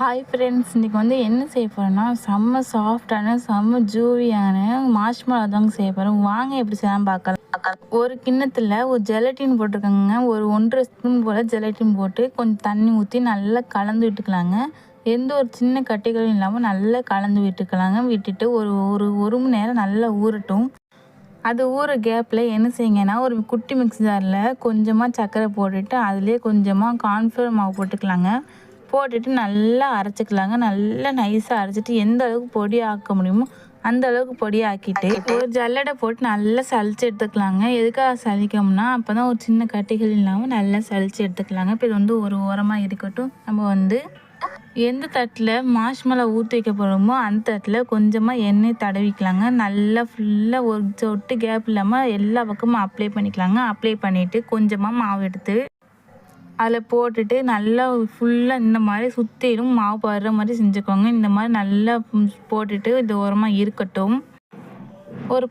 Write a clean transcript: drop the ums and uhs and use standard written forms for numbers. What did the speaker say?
Hi friends, இன்றைக்கி என்ன செய்ய போகிறேன்னா செம்ம சாஃப்டான செம்ம ஜூவியான மார்ஷ்மெலோ தாங்க செய்ய போகிறோம். வாங்க எப்படி செய்யலாம் பார்க்கலாம். ஒரு கிண்ணத்தில் ஒரு ஜெலட்டின் போட்டிருக்கோங்க. ஒரு 1.5 ஸ்பூன் போல் ஜெலட்டின் போட்டு கொஞ்சம் தண்ணி ஊற்றி நல்லா கலந்து விட்டுக்கலாங்க. எந்த ஒரு சின்ன கட்டிகளும் இல்லாமல் நல்லா கலந்து விட்டுக்கலாங்க. விட்டுட்டு ஒரு மணி நேரம் நல்லா ஊறட்டும். அது ஊற கேப்பில் என்ன செய்யுங்கன்னா, ஒரு குட்டி மிக்ஸி ஜாரில் கொஞ்சமாக சர்க்கரை போட்டுட்டு அதிலே கொஞ்சமாக கார்ன்ஃப்ளவர் மாவு போட்டுக்கலாங்க. போட்டுட்டு நல்லா அரைச்சிக்கலாங்க. நல்லா நைஸாக அரைச்சிட்டு எந்த அளவுக்கு பொடி ஆக்க முடியுமோ அந்த அளவுக்கு பொடியாக்கிட்டு ஒரு ஜல்லடை போட்டு நல்லா சலிச்சு எடுத்துக்கலாங்க. எதுக்காக சலிக்கோம்னா அப்போ தான் ஒரு சின்ன கட்டிகள் இல்லாமல் நல்லா சலிச்சு எடுத்துக்கலாங்க. இப்போ இது ஒரு ஓரமாக இருக்கட்டும். நம்ம எந்த தட்டில் மார்ஷ்மெலோ ஊற்றி வைக்க போகிறோமோ அந்த தட்டில் கொஞ்சமாக எண்ணெய் தடவிக்கலாங்க. நல்லா ஃபுல்லாக ஒரு சொட்டு கேப் இல்லாமல் எல்லா பக்கமும் அப்ளை பண்ணிக்கலாங்க. அப்ளை பண்ணிவிட்டு கொஞ்சமாக மாவு எடுத்து அதில் போட்டுட்டு நல்லா ஃபுல்லாக இந்த மாதிரி சுற்றிலும் மாவு படுற மாதிரி செஞ்சுக்கோங்க. இந்த மாதிரி நல்லா போட்டுட்டு இது ஓரமாக இருக்கட்டும். ஒரு